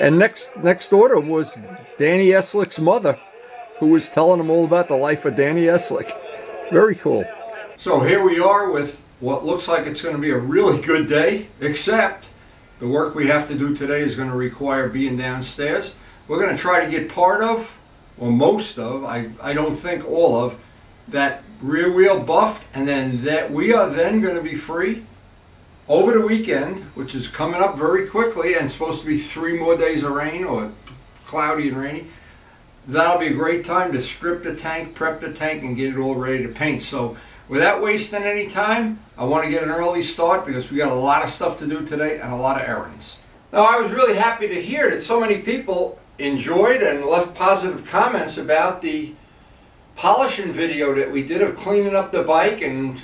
And next door to him was Danny Eslick's mother, who was telling him all about the life of Danny Eslick. Very cool. So here we are with what looks like it's going to be a really good day, except the work we have to do today is going to require being downstairs. We're going to try to get part of, or most of, I don't think all of, that rear wheel buffed, and then that we are then going to be free over the weekend, which is coming up very quickly and supposed to be 3 more days of rain, or cloudy and rainy. That'll be a great time to strip the tank, prep the tank, and get it all ready to paint. So without wasting any time, I want to get an early start because we got a lot of stuff to do today and a lot of errands. Now, I was really happy to hear that so many people enjoyed and left positive comments about the polishing video that we did of cleaning up the bike, and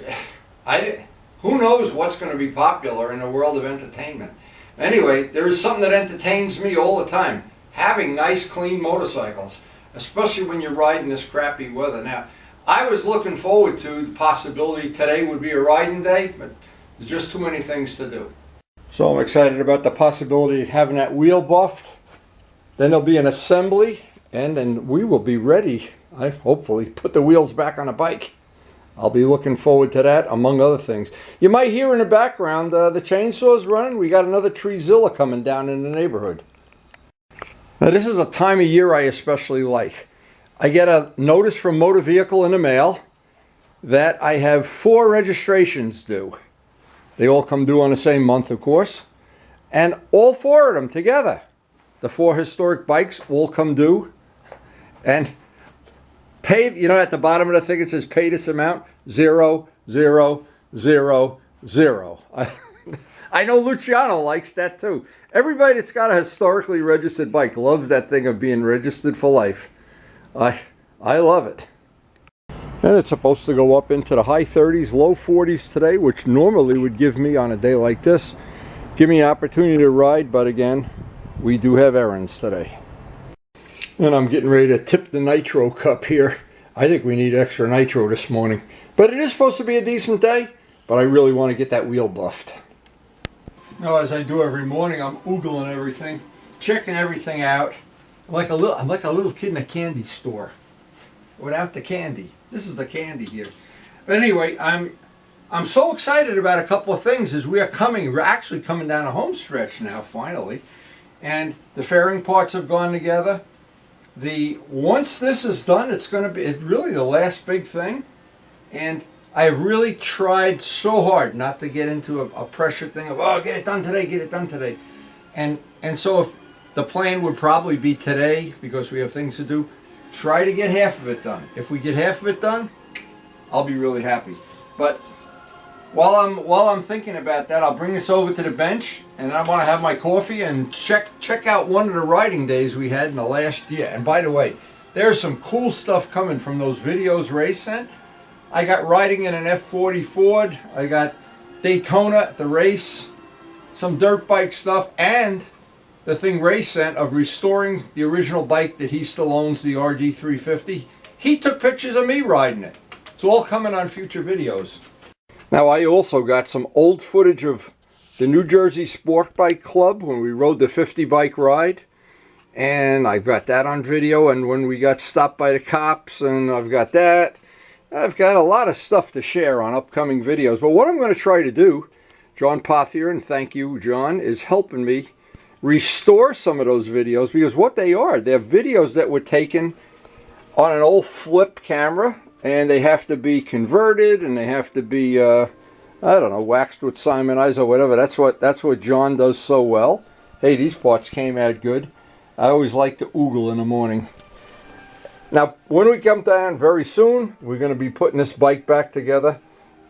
who knows what's going to be popular in the world of entertainment. Anyway, there is something that entertains me all the time: having nice clean motorcycles, especially when you're riding this crappy weather. Now, I was looking forward to the possibility today would be a riding day, but there's just too many things to do. So I'm excited about the possibility of having that wheel buffed. Then there'll be an assembly, and then we will be ready, hopefully, put the wheels back on a bike. I'll be looking forward to that, among other things. You might hear in the background the chainsaw's running. We got another Treezilla coming down in the neighborhood. Now, this is a time of year I especially like. I get a notice from Motor Vehicle in the mail that I have 4 registrations due. They all come due on the same month, of course. And all 4 of them together, the 4 historic bikes, all come due. And pay, you know, at the bottom of the thing it says pay this amount, 0, 0, 0, 0. I know Luciano likes that too. Everybody that's got a historically registered bike loves that thing of being registered for life. I love it. And it's supposed to go up into the high 30s, low 40s today, which normally would give me, on a day like this, give me an opportunity to ride, but again, we do have errands today. And I'm getting ready to tip the nitro cup here. I think we need extra nitro this morning. But it is supposed to be a decent day, but I really want to get that wheel buffed. Now, as I do every morning, I'm oogling everything, checking everything out. I'm like a little kid in a candy store without the candy. This is the candy here. But anyway, I'm so excited about a couple of things as we're actually coming down a home stretch now, finally. And the fairing parts have gone together. Once this is done, it's going to be really the last big thing. And I've really tried so hard not to get into a pressure thing of, oh, get it done today, get it done today. And so if the plan would probably be today, because we have things to do, try to get half of it done. If we get half of it done, I'll be really happy. But while I'm thinking about that, I'll bring this over to the bench, and I want to have my coffee and check out one of the riding days we had in the last year. And by the way, there's some cool stuff coming from those videos Ray sent. I got riding in an F40 Ford. I got Daytona at the race, some dirt bike stuff, and the thing Ray sent of restoring the original bike that he still owns, the RD350. He took pictures of me riding it. It's all coming on future videos. Now, I also got some old footage of the New Jersey Sport Bike Club when we rode the 50 bike ride. And I've got that on video, and when we got stopped by the cops, and I've got that. I've got a lot of stuff to share on upcoming videos. But what I'm going to try to do, John Pothier, and thank you, John, is helping me restore some of those videos, because what they are, they're videos that were taken on an old flip camera, and they have to be converted, and they have to be I don't know, waxed with Simonize or whatever. That's what John does so well. Hey, these parts came out good. I always like to oogle in the morning. Now, when we come down very soon, we're going to be putting this bike back together.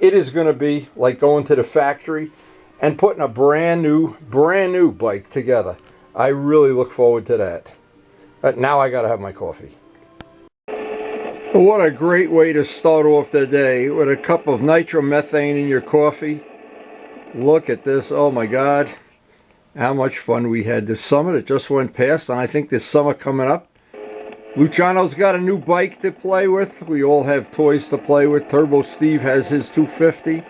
It is going to be like going to the factory and putting a brand new bike together. I really look forward to that. But now I got to have my coffee. What a great way to start off the day, with a cup of nitromethane in your coffee. Look at this. Oh my God. How much fun we had this summer that just went past, and I think this summer coming up. Luciano's got a new bike to play with. We all have toys to play with. Turbo Steve has his 250,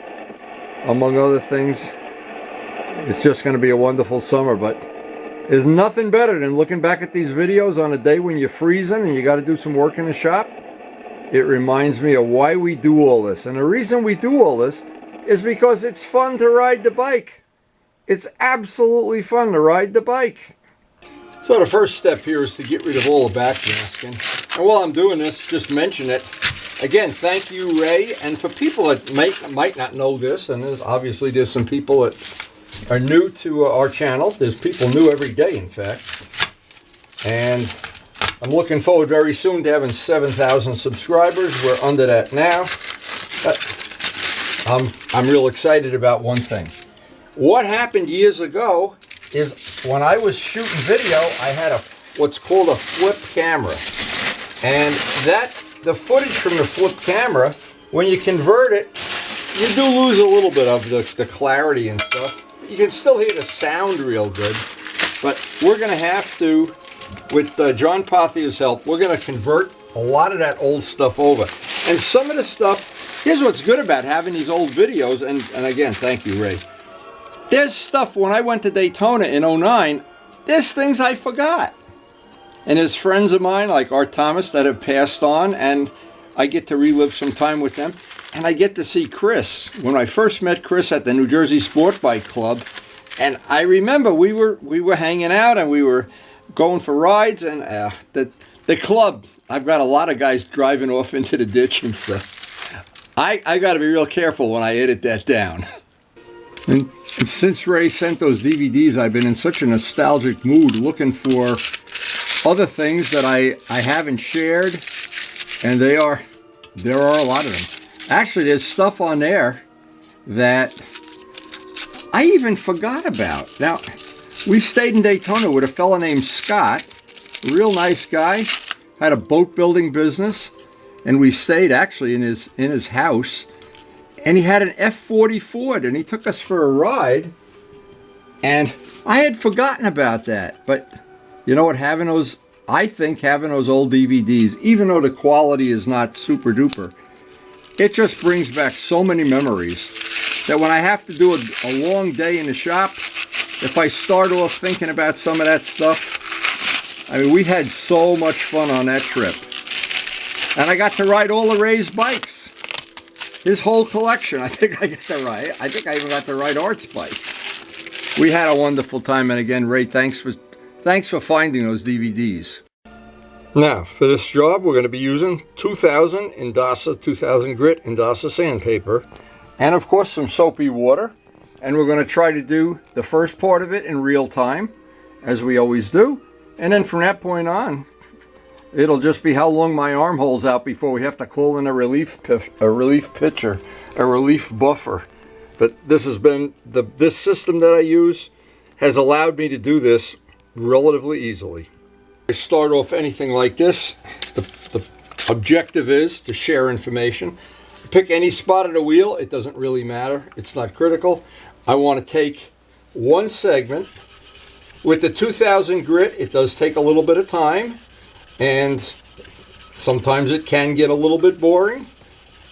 among other things. It's just going to be a wonderful summer, but There's nothing better than looking back at these videos on a day when you're freezing and you got to do some work in the shop. It reminds me of why we do all this. And the reason we do all this is because it's fun to ride the bike. It's absolutely fun to ride the bike. So the first step here is to get rid of all the backmasking. And while I'm doing this, just mention it. Again, thank you, Ray. And for people that might not know this, and obviously there's some people that are new to our channel. There's people new every day, in fact. And I'm looking forward very soon to having 7,000 subscribers. We're under that now. But I'm real excited about one thing. What happened years ago is when I was shooting video, I had what's called a flip camera. And the footage from the flip camera, when you convert it, you do lose a little bit of the clarity and stuff. You can still hear the sound real good. But we're going to have to, with John Pothia's help, we're going to convert a lot of that old stuff over. And some of the stuff, here's what's good about having these old videos, and again, thank you, Ray. There's stuff, when I went to Daytona in '09, there's things I forgot. And there's friends of mine like Art Thomas that have passed on, and I get to relive some time with them. And I get to see Chris. When I first met Chris at the New Jersey Sport Bike Club, and I remember we were hanging out and we were going for rides, and the club, I've got a lot of guys driving off into the ditch and stuff. I got to be real careful when I edit that down. And since Ray sent those DVDs, I've been in such a nostalgic mood looking for other things that I haven't shared, and there are a lot of them. Actually, there's stuff on there that I even forgot about. Now, we stayed in Daytona with a fella named Scott, a real nice guy, had a boat building business, and we stayed actually in his house. And he had an F40 Ford, and he took us for a ride. And I had forgotten about that. But you know what, I think having those old DVDs, even though the quality is not super duper, it just brings back so many memories that when I have to do a long day in the shop, if I start off thinking about some of that stuff, I mean, we had so much fun on that trip. And I got to ride all the Ray's bikes. His whole collection, I think I got to ride. I think I even got to ride Art's bike. We had a wonderful time, and again, Ray, thanks for finding those DVDs. Now, for this job, we're going to be using 2000 Indasa 2000 grit Indasa sandpaper, and of course some soapy water. And we're going to try to do the first part of it in real time, as we always do. And then from that point on, it'll just be how long my arm holds out before we have to call in a relief pitcher, a relief buffer. But this has been, this system that I use has allowed me to do this relatively easily. I start off anything like this. The objective is to share information. Pick any spot of the wheel, it doesn't really matter. It's not critical. I want to take one segment. With the 2000 grit, it does take a little bit of time. And sometimes it can get a little bit boring,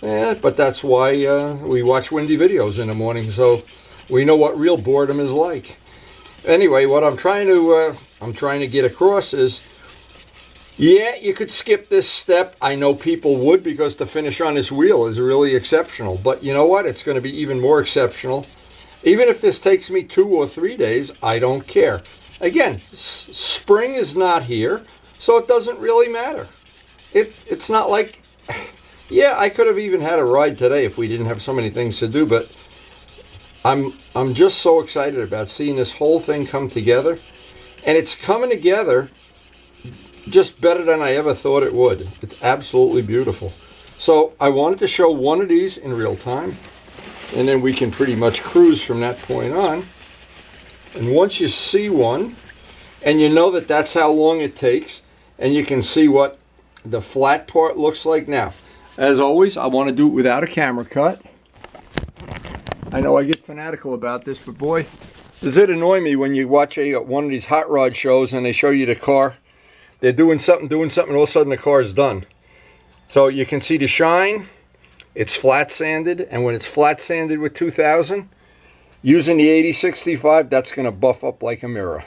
but that's why we watch windy videos in the morning, so we know what real boredom is like. Anyway, what I'm trying to get across is, yeah, you could skip this step. I know people would, because the finish on this wheel is really exceptional. But you know what? It's going to be even more exceptional. Even if this takes me 2 or 3 days, I don't care. Again, spring is not here. So it doesn't really matter. It's not like, yeah, I could have even had a ride today if we didn't have so many things to do, but I'm just so excited about seeing this whole thing come together. And it's coming together just better than I ever thought it would. It's absolutely beautiful. So I wanted to show one of these in real time, and then we can pretty much cruise from that point on. And once you see one, and you know that that's how long it takes, and you can see what the flat part looks like. Now, as always, I want to do it without a camera cut. I know I get fanatical about this, but boy, does it annoy me when you watch one of these hot rod shows and they show you the car. They're doing something, all of a sudden the car is done. So you can see the shine. It's flat sanded, and when it's flat sanded with 2000, using the 8065, that's going to buff up like a mirror.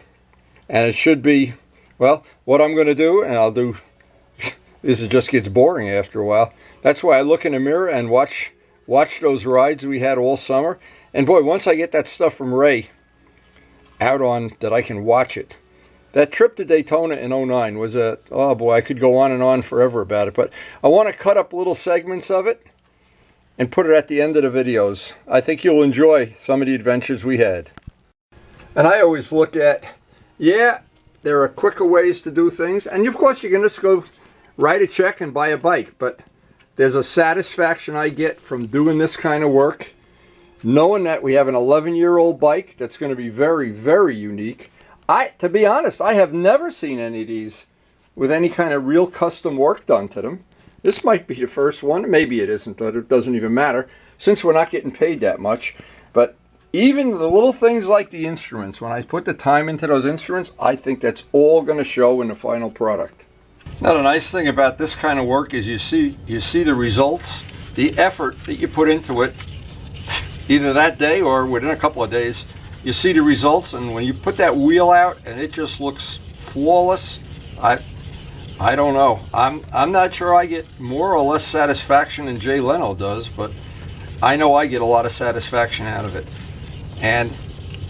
And it should be, well, what I'm going to do, and I'll do, this just gets boring after a while. That's why I look in the mirror and watch those rides we had all summer. And boy, once I get that stuff from Ray out on that I can watch it. That trip to Daytona in '09 was a, oh boy, I could go on and on forever about it. But I want to cut up little segments of it and put it at the end of the videos. I think you'll enjoy some of the adventures we had. And I always look at, yeah, there are quicker ways to do things. And of course, you can just go write a check and buy a bike. But there's a satisfaction I get from doing this kind of work, knowing that we have an 11-year-old bike that's going to be very, very unique. To be honest, I have never seen any of these with any kind of real custom work done to them. This might be the first one. Maybe it isn't, but it doesn't even matter since we're not getting paid that much. But even the little things like the instruments, when I put the time into those instruments, I think that's all going to show in the final product. Now, the nice thing about this kind of work is you see the results, the effort that you put into it, either that day or within a couple of days. You see the results, and when you put that wheel out and it just looks flawless, I don't know. I'm not sure I get more or less satisfaction than Jay Leno does, but I know I get a lot of satisfaction out of it. And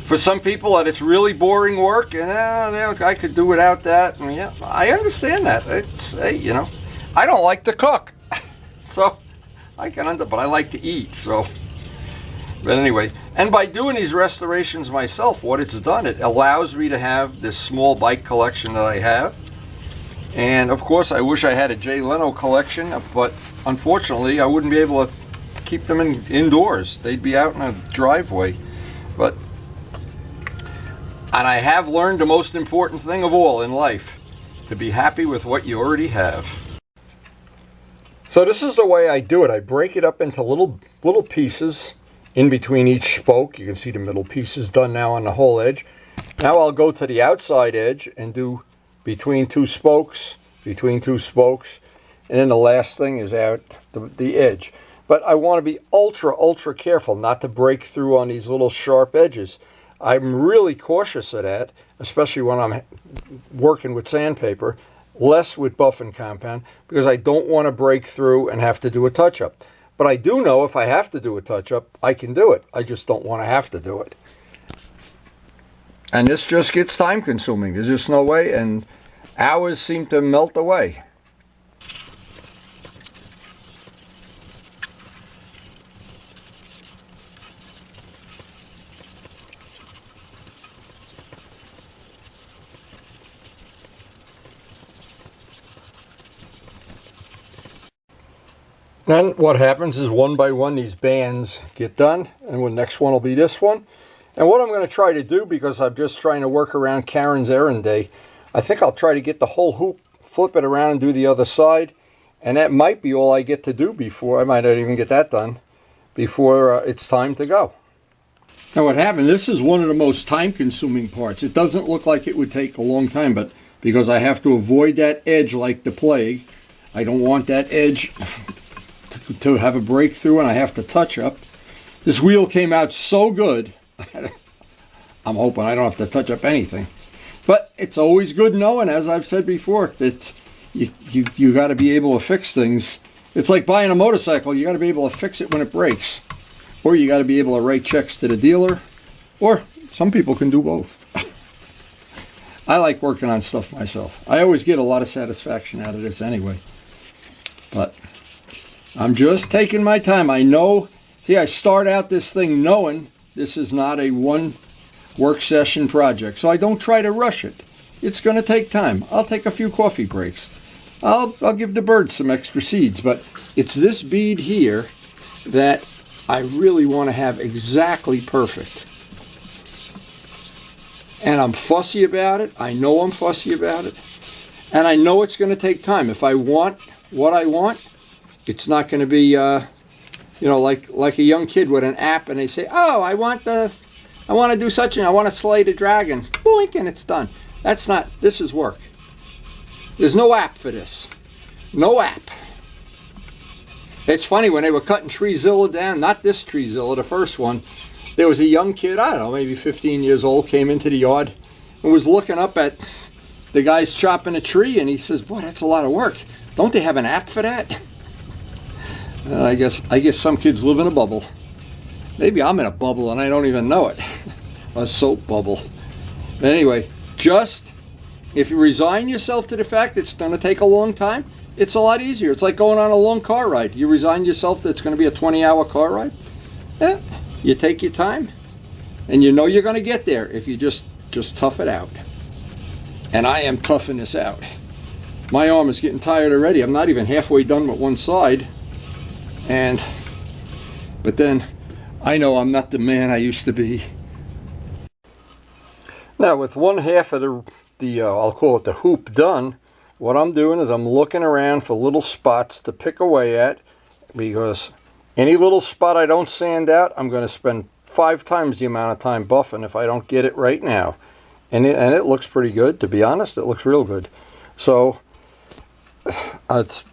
for some people that it's really boring work, and I could do without that. And yeah, I understand that. Hey, you know, I don't like to cook, so I can but I like to eat, so. But anyway, and by doing these restorations myself, what it's done, it allows me to have this small bike collection that I have. And of course, I wish I had a Jay Leno collection, but unfortunately, I wouldn't be able to keep them indoors. They'd be out in a driveway. And I have learned the most important thing of all in life, to be happy with what you already have. So this is the way I do it. I break it up into little pieces. In between each spoke, you can see the middle piece is done now on the whole edge. Now I'll go to the outside edge and do between two spokes, and then the last thing is out the edge. But I want to be ultra careful not to break through on these little sharp edges. I'm really cautious of that, especially when I'm working with sandpaper, less with buffing compound, because I don't want to break through and have to do a touch-up. But I do know if I have to do a touch-up, I can do it. I just don't want to have to do it. And this just gets time-consuming. There's just no way, and hours seem to melt away. Then what happens is one by one these bands get done, and the next one will be this one. And what I'm going to try to do, because I'm just trying to work around Karen's errand day, I think I'll try to get the whole hoop, flip it around and do the other side. And that might be all I get to do before, I might not even get that done, before it's time to go. Now what happened, this is one of the most time-consuming parts. It doesn't look like it would take a long time, but because I have to avoid that edge like the plague, I don't want that edge to have a breakthrough, and I have to touch up. This wheel came out so good. I'm hoping I don't have to touch up anything. But it's always good knowing, as I've said before, that you got to be able to fix things. It's like buying a motorcycle. You got to be able to fix it when it breaks. Or you got to be able to write checks to the dealer. Or some people can do both. I like working on stuff myself. I always get a lot of satisfaction out of this anyway. But I'm just taking my time. I know, see, I start out this thing knowing this is not a one work session project, so I don't try to rush it. It's going to take time. I'll take a few coffee breaks. I'll give the birds some extra seeds, but it's this bead here that I really want to have exactly perfect. And I'm fussy about it. I know I'm fussy about it. And I know it's going to take time. If I want what I want, it's not going to be, you know, like a young kid with an app, and they say, "Oh, I want to do such and I want to slay the dragon." Boink, and it's done. That's not. This is work. There's no app for this. No app. It's funny, when they were cutting Treezilla down, not this Treezilla, the first one, there was a young kid, I don't know, maybe 15 years old, came into the yard, and was looking up at the guys chopping a tree, and he says, boy, that's a lot of work. Don't they have an app for that? I guess some kids live in a bubble. Maybe I'm in a bubble and I don't even know it. A soap bubble. Anyway, just if you resign yourself to the fact it's going to take a long time, it's a lot easier. It's like going on a long car ride. You resign yourself that it's going to be a 20-hour car ride. Yeah, you take your time, and you know you're going to get there if you just tough it out. And I am toughing this out. My arm is getting tired already. I'm not even halfway done with one side. But then I know I'm not the man I used to be. Now with one half of the I'll call it the hoop done, what I'm doing is I'm looking around for little spots to pick away at, because any little spot I don't sand out, I'm going to spend 5 times the amount of time buffing if I don't get it right now. And it looks pretty good, to be honest. It looks real good. So that's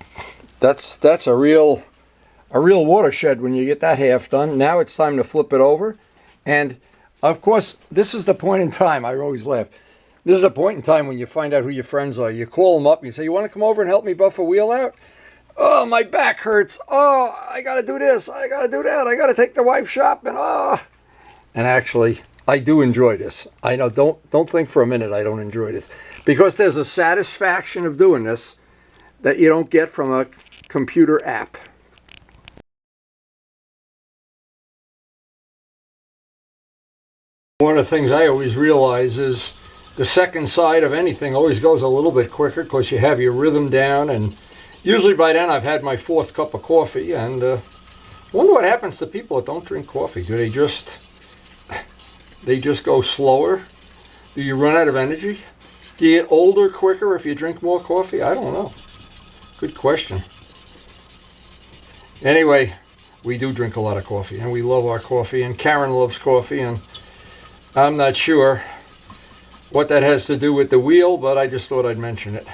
a real watershed when you get that half done. Now it's time to flip it over. And of course, this is the point in time, I always laugh. This is the point in time when you find out who your friends are. You call them up and you say, you want to come over and help me buff a wheel out? Oh, my back hurts. Oh, I got to do this. I got to do that. I got to take the wife shopping. Oh. And actually, I do enjoy this. I know, don't think for a minute I don't enjoy this. Because there's a satisfaction of doing this that you don't get from a computer app. One of the things I always realize is the second side of anything always goes a little bit quicker because you have your rhythm down, and usually by then I've had my 4th cup of coffee, and I wonder what happens to people that don't drink coffee. Do they just go slower? Do you run out of energy? Do you get older quicker if you drink more coffee? I don't know. Good question. Anyway, we do drink a lot of coffee, and we love our coffee, and Karen loves coffee, and I'm not sure what that has to do with the wheel, but I just thought I'd mention it.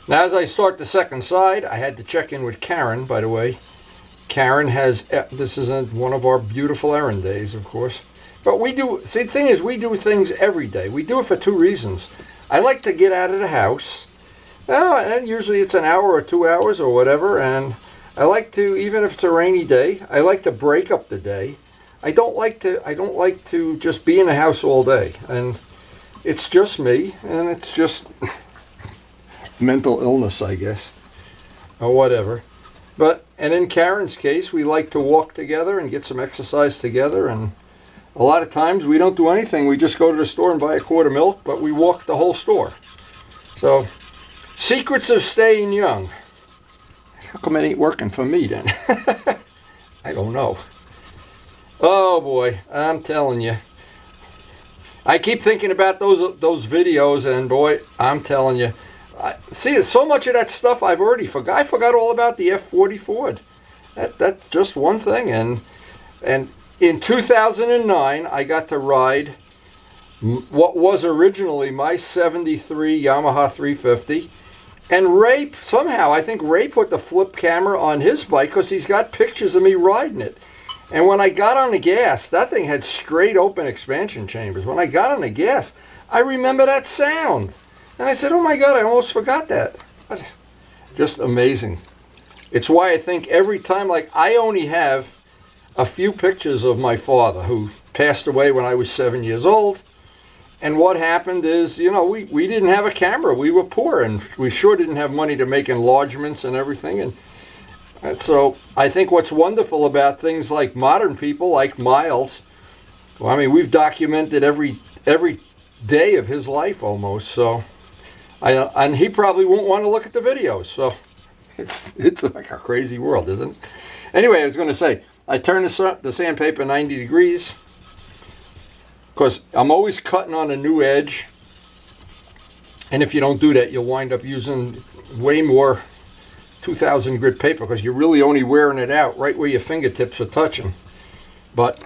Now, as I start the second side, I had to check in with Karen, by the way. Karen has, this is one of our beautiful errand days, of course. But we do, see, the thing is, we do things every day. We do it for 2 reasons. I like to get out of the house. And usually it's an hour or 2 hours or whatever. And I like to, even if it's a rainy day, I like to break up the day. I don't like to just be in the house all day, and it's just me, and it's just mental illness, I guess, or whatever. And in Karen's case, we like to walk together and get some exercise together, and a lot of times we don't do anything. We just go to the store and buy a quart of milk, but we walk the whole store. So, secrets of staying young. How come it ain't working for me then? I don't know. Oh boy, I'm telling you. I keep thinking about those videos, and boy, I'm telling you. See, so much of that stuff I've already forgot. I forgot all about the F40 Ford. That's just one thing. And in 2009, I got to ride what was originally my 73 Yamaha 350. And Ray, somehow, I think Ray put the flip camera on his bike because he's got pictures of me riding it. And when I got on the gas, that thing had straight open expansion chambers. When I got on the gas, I remember that sound. And I said, oh my God, I almost forgot that. Just amazing. It's why I think every time, like, I only have a few pictures of my father who passed away when I was 7 years old. And what happened is, you know, we didn't have a camera. We were poor, and we sure didn't have money to make enlargements and everything. And so I think what's wonderful about things like modern people like Miles, well, I mean, we've documented every day of his life almost. So, and he probably won't want to look at the videos. So it's like a crazy world, isn't it? Anyway, I was going to say, I turn the sandpaper 90 degrees because I'm always cutting on a new edge. And if you don't do that, you'll wind up using way more 2000 grit paper because you're really only wearing it out right where your fingertips are touching. But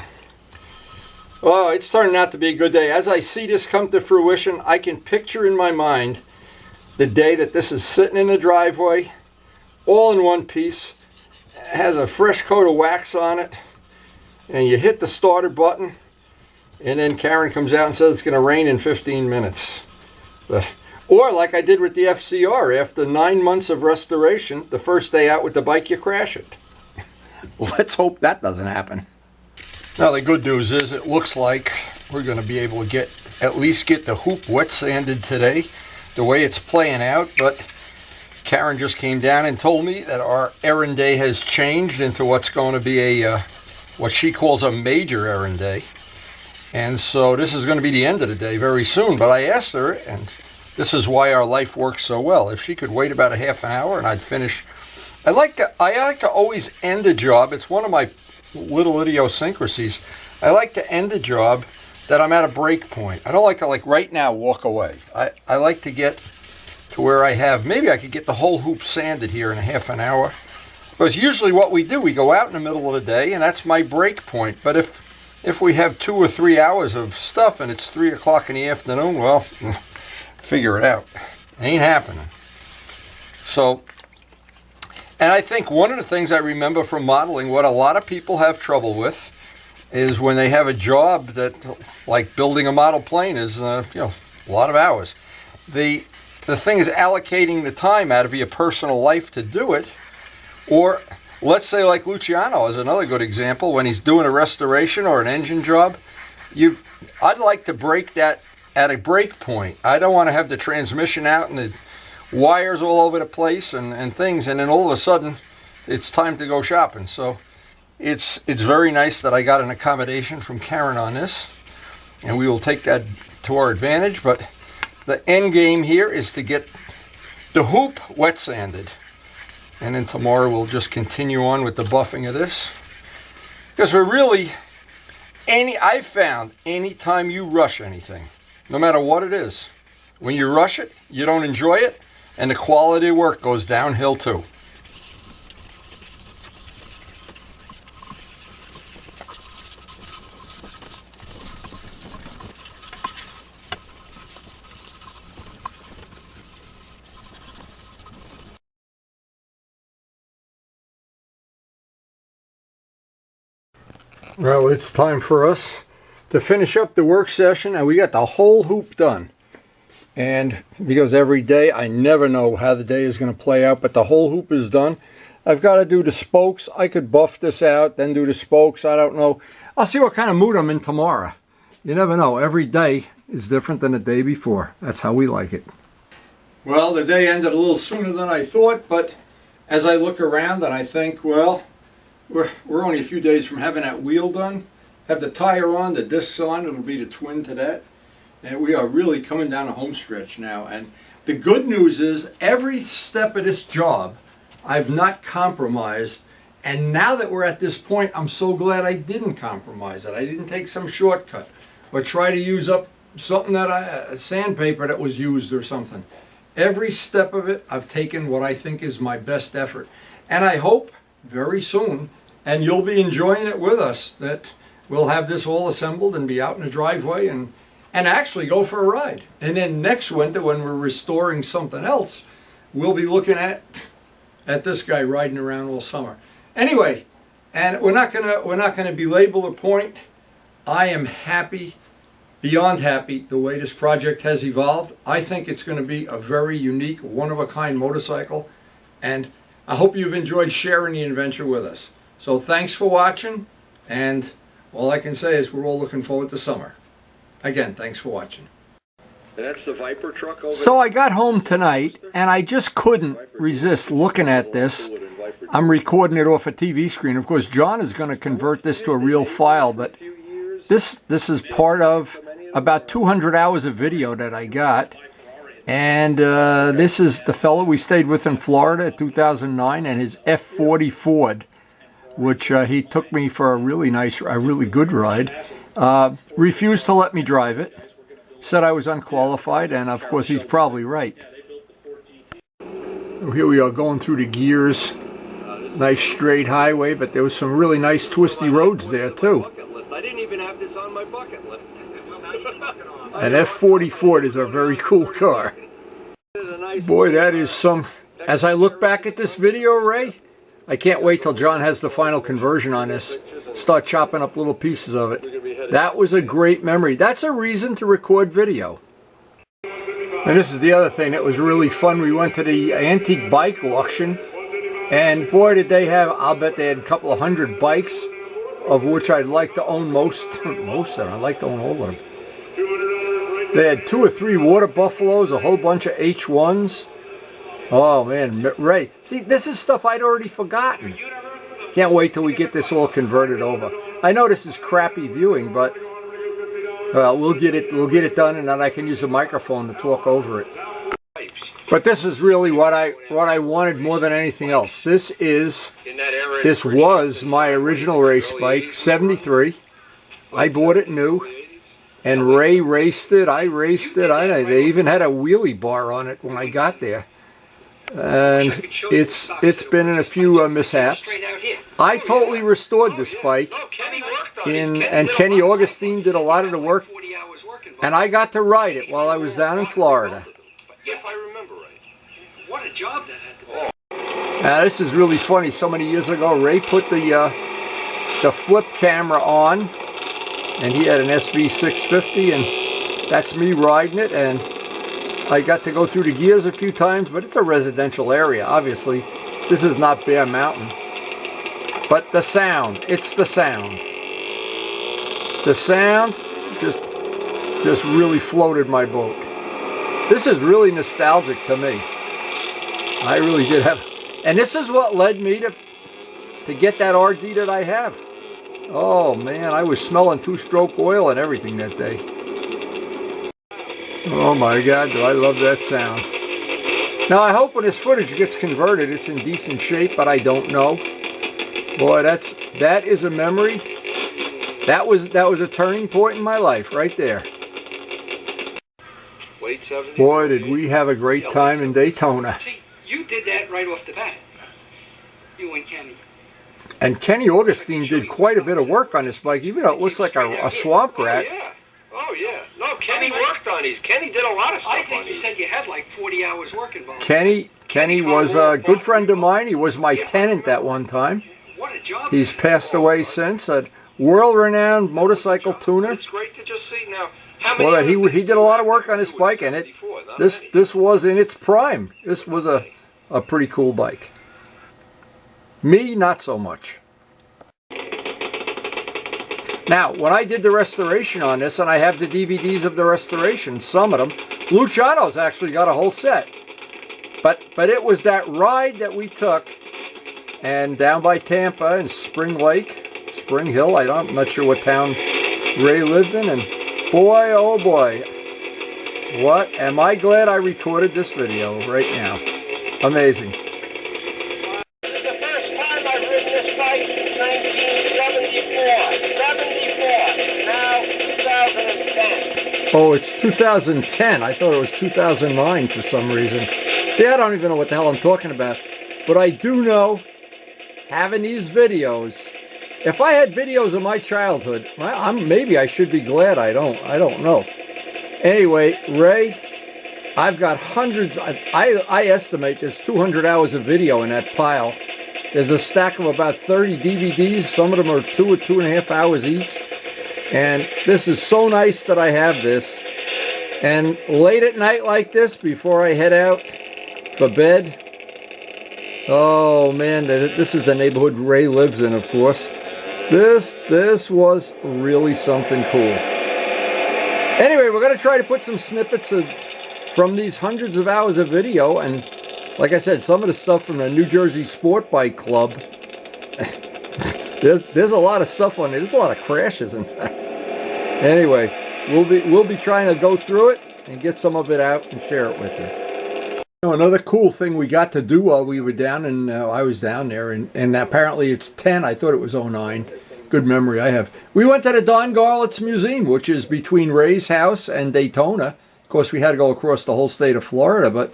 oh, it's turning out to be a good day. As I see this come to fruition, I can picture in my mind the day that this is sitting in the driveway, all in one piece. It has a fresh coat of wax on it, and you hit the starter button, and then Karen comes out and says it's going to rain in 15 minutes. Or like I did with the FCR, after 9 months of restoration, the first day out with the bike, you crash it. Let's hope that doesn't happen. Now the good news is it looks like we're going to be able to at least get the hoop wet sanded today, the way it's playing out. But Karen just came down and told me that our errand day has changed into what's going to be a what she calls a major errand day. And so this is going to be the end of the day very soon. But I asked her, and this is why our life works so well, if she could wait about a half an hour and I'd finish. I like to always end a job. It's one of my little idiosyncrasies. I like to end a job that I'm at a break point. I don't like to, like right now, walk away. I like to get to where I have, maybe I could get the whole hoop sanded here in a half an hour. Because usually what we do, we go out in the middle of the day and that's my break point. But if we have 2 or 3 hours of stuff and it's 3 o'clock in the afternoon, well, figure it out. It ain't happening. So, and I think one of the things I remember from modeling, what a lot of people have trouble with, is when they have a job that, like building a model plane, is a lot of hours. The thing is allocating the time out of your personal life to do it. Or let's say like Luciano is another good example. When he's doing a restoration or an engine job, I'd like to break that at a break point. I don't want to have the transmission out and the wires all over the place and things, and then all of a sudden it's time to go shopping. So it's very nice that I got an accommodation from Karen on this, and we will take that to our advantage. But the end game here is to get the hoop wet sanded, and then tomorrow we'll just continue on with the buffing of this, because we're really I've found anytime you rush anything, no matter what it is, when you rush it, you don't enjoy it, and the quality of work goes downhill too. Well, it's time for us to finish up the work session, and we got the whole hoop done. And because every day, I never know how the day is going to play out, but the whole hoop is done. I've got to do the spokes. I could buff this out, then do the spokes. I don't know. I'll see what kind of mood I'm in tomorrow. You never know. Every day is different than the day before. That's how we like it. Well, the day ended a little sooner than I thought, but as I look around and I think, well, we're only a few days from having that wheel done. Have the tire on, the discs on. It'll be the twin to that. And we are really coming down a home stretch now. And the good news is every step of this job, I've not compromised. And now that we're at this point, I'm so glad I didn't compromise it. I didn't take some shortcut or try to use up something that sandpaper that was used or something. Every step of it, I've taken what I think is my best effort. And I hope very soon, and you'll be enjoying it with us, that we'll have this all assembled and be out in the driveway and actually go for a ride. And then next winter, when we're restoring something else, we'll be looking at this guy riding around all summer. Anyway, and we're not gonna belabor the point. I am happy, beyond happy, the way this project has evolved. I think it's going to be a very unique, one-of-a-kind motorcycle, and I hope you've enjoyed sharing the adventure with us. So thanks for watching, and all I can say is we're all looking forward to summer. Again, thanks for watching. And that's the Viper truck over. So I got home tonight, and I just couldn't resist looking at this. I'm recording it off a TV screen. Of course, John is going to convert this to a real file, but this is part of about 200 hours of video that I got. And this is the fellow we stayed with in Florida in 2009, and his F40 Ford, which he took me for a really good ride. Refused to let me drive it. Said I was unqualified, and of course he's probably right. Here we are going through the gears. Nice straight highway, but there was some really nice twisty roads there too. I didn't even have this on my bucket list. An F40 Ford is a very cool car. Boy, that is some... As I look back at this video, Ray, I can't wait till John has the final conversion on this. Start chopping up little pieces of it. That was a great memory. That's a reason to record video. And this is the other thing that was really fun. We went to the antique bike auction, and boy did they have, I'll bet they had a couple of hundred bikes, of which I'd like to own most of them. I'd like to own all of them. They had 2 or 3 water buffaloes, a whole bunch of H1s. Oh man, Ray, see, this is stuff I'd already forgotten. Can't wait till we get this all converted over. I know this is crappy viewing, but we'll get it done, and then I can use a microphone to talk over it. But this is really what I wanted more than anything else. This was my original race bike, 73. I bought it new, and Ray raced it. I raced it. They even had a wheelie bar on it when I got there. And it's been in a few mishaps. I totally restored this bike, and Kenny Augustine did a lot of the work, and I got to ride it while I was down in Florida. If I remember right. What a job that had to be. Now this is really funny. So many years ago, Ray put the flip camera on, and he had an SV650, and that's me riding it, and I got to go through the gears a few times, but it's a residential area, obviously. This is not Bear Mountain. But the sound, it's the sound. The sound just really floated my boat. This is really nostalgic to me. I really did have, and this is what led me to get that RD that I have. Oh man, I was smelling 2-stroke oil and everything that day. Oh my God, do I love that sound. Now I hope when this footage gets converted it's in decent shape, but I don't know. Boy, that is a memory. That was a turning point in my life right there. Boy, did we have a great time in Daytona. See, you did that right off the bat. You and Kenny. And Kenny Augustine did quite a bit of work on this bike, even though it looks like a swamp rat. Oh yeah. No, Kenny worked on these. Kenny did a lot of stuff on these. I think you said you had like 40 hours work involved. Kenny was a good friend of mine. He was my tenant at one time. What a job. He's passed away since. A world-renowned motorcycle tuner. It's great to just see now. Well, he did a lot of work on his bike, and this was in its prime. This was a pretty cool bike. Me, not so much. Now, when I did the restoration on this, and I have the DVDs of the restoration, some of them, Luciano's actually got a whole set. But it was that ride that we took, and down by Tampa and Spring Hill, I'm not sure what town Ray lived in, and boy, oh boy, what am I glad I recorded this video right now. Amazing. This is the first time I've ridden this bike since 1974. 74. It's now 2010. Oh, it's 2010. I thought it was 2009 for some reason. See, I don't even know what the hell I'm talking about. But I do know, having these videos, if I had videos of my childhood, maybe I should be glad I don't. I don't know. Anyway, Ray, I've got hundreds. I estimate there's 200 hours of video in that pile. There's a stack of about 30 DVDs. Some of them are 2 or 2.5 hours each. And this is so nice that I have this. And late at night like this, before I head out for bed, oh man, this is the neighborhood Ray lives in, of course. This was really something cool. Anyway, we're going to try to put some snippets from these hundreds of hours of video, and like I said, some of the stuff from the New Jersey Sport Bike Club. There's a lot of stuff on there. There's a lot of crashes, in fact. Anyway, we'll be trying to go through it and get some of it out and share it with you. You know, another cool thing we got to do while we were down, and I was down there, and apparently it's 10. I thought it was 09. Good memory I have. We went to the Don Garlits Museum, which is between Ray's house and Daytona. Of course, we had to go across the whole state of Florida, but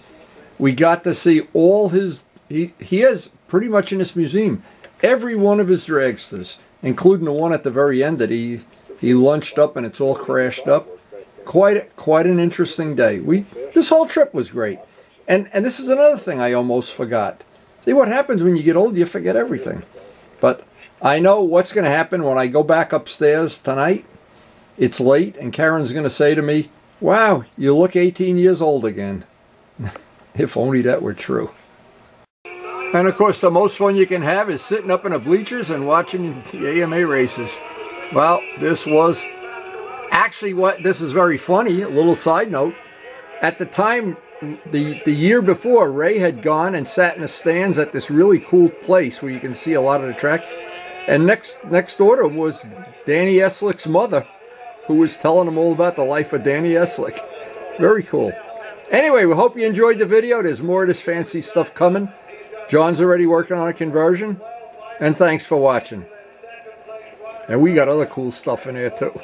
we got to see all his... He has pretty much in this museum every one of his dragsters, including the one at the very end that he lunched up and it's all crashed up. Quite an interesting day. This whole trip was great. And this is another thing I almost forgot. See, what happens when you get old, you forget everything. But I know what's going to happen when I go back upstairs tonight. it's late and Karen's going to say to me, "Wow, you look 18 years old again." If only that were true. And of course, the most fun you can have is sitting up in the bleachers and watching the AMA races. Well, this was actually this is very funny, a little side note. At the time, the year before, Ray had gone and sat in the stands at this really cool place where you can see a lot of the track. And next door to him was Danny Eslick's mother, who was telling him all about the life of Danny Eslick. Very cool. Anyway, we hope you enjoyed the video. There's more of this fancy stuff coming. John's already working on a conversion. And thanks for watching. And we got other cool stuff in there too.